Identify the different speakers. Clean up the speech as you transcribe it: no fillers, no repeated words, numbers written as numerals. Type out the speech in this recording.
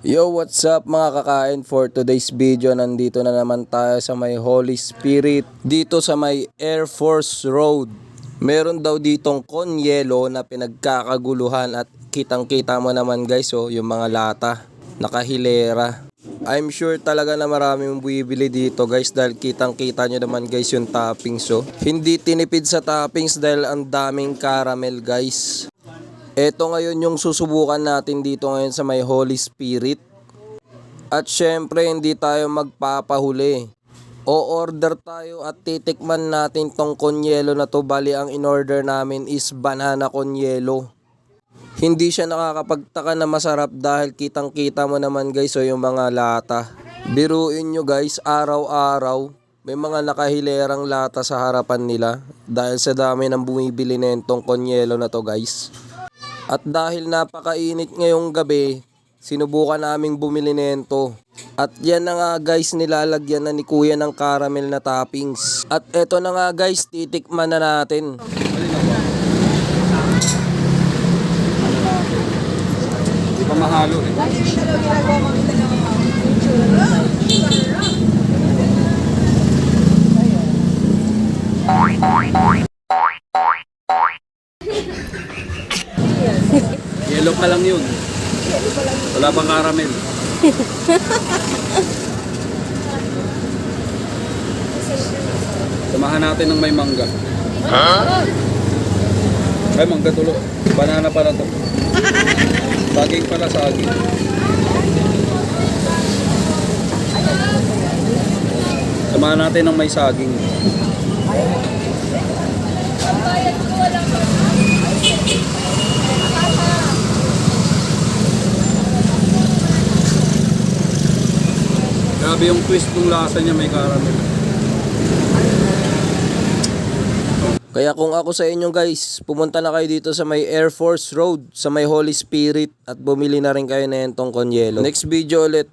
Speaker 1: Yo, what's up mga kakain? For today's video, nandito na naman tayo sa may Holy Spirit, dito sa may Air Force Road. Meron daw ditong konyelo na pinagkakaguluhan at kitang-kita mo naman guys, oh, yung mga lata, nakahilera. I'm sure talaga na maraming bumibili dito guys dahil kitang-kita nyo naman guys yung toppings, oh. Hindi tinipid sa toppings dahil ang daming caramel guys. Ito ngayon yung susubukan natin dito ngayon sa may Holy Spirit. At syempre hindi tayo magpapahuli. O-order tayo at titikman natin tong konyelo na to. Bali ang in-order namin is banana konyelo. Hindi siya nakakapagtaka na masarap dahil kitang-kita mo naman guys o yung mga lata. Biruin nyo guys, araw-araw may mga nakahilerang lata sa harapan nila dahil sa dami ng bumibili na itong konyelo na to guys. At dahil napakainit ngayong gabi, sinubukan naming bumili nito. At yan na nga guys, nilalagyan na ni kuya ng caramel na toppings. At eto na nga guys, titikman na natin.
Speaker 2: Hindi pa mahalo eh. Yellow pa lang yun. Wala pang caramel. Samahan natin ng may mangga. Ay, mangga tulo. Banana pala to. Saging pala, saging. Samahan natin ng may saging. Grabe yung twist ng lasa niya, may caramel.
Speaker 1: Kaya kung ako sa inyo guys, pumunta na kayo dito sa may Air Force Road, sa may Holy Spirit at bumili na rin kayo na itong konyelo. Next video ulit.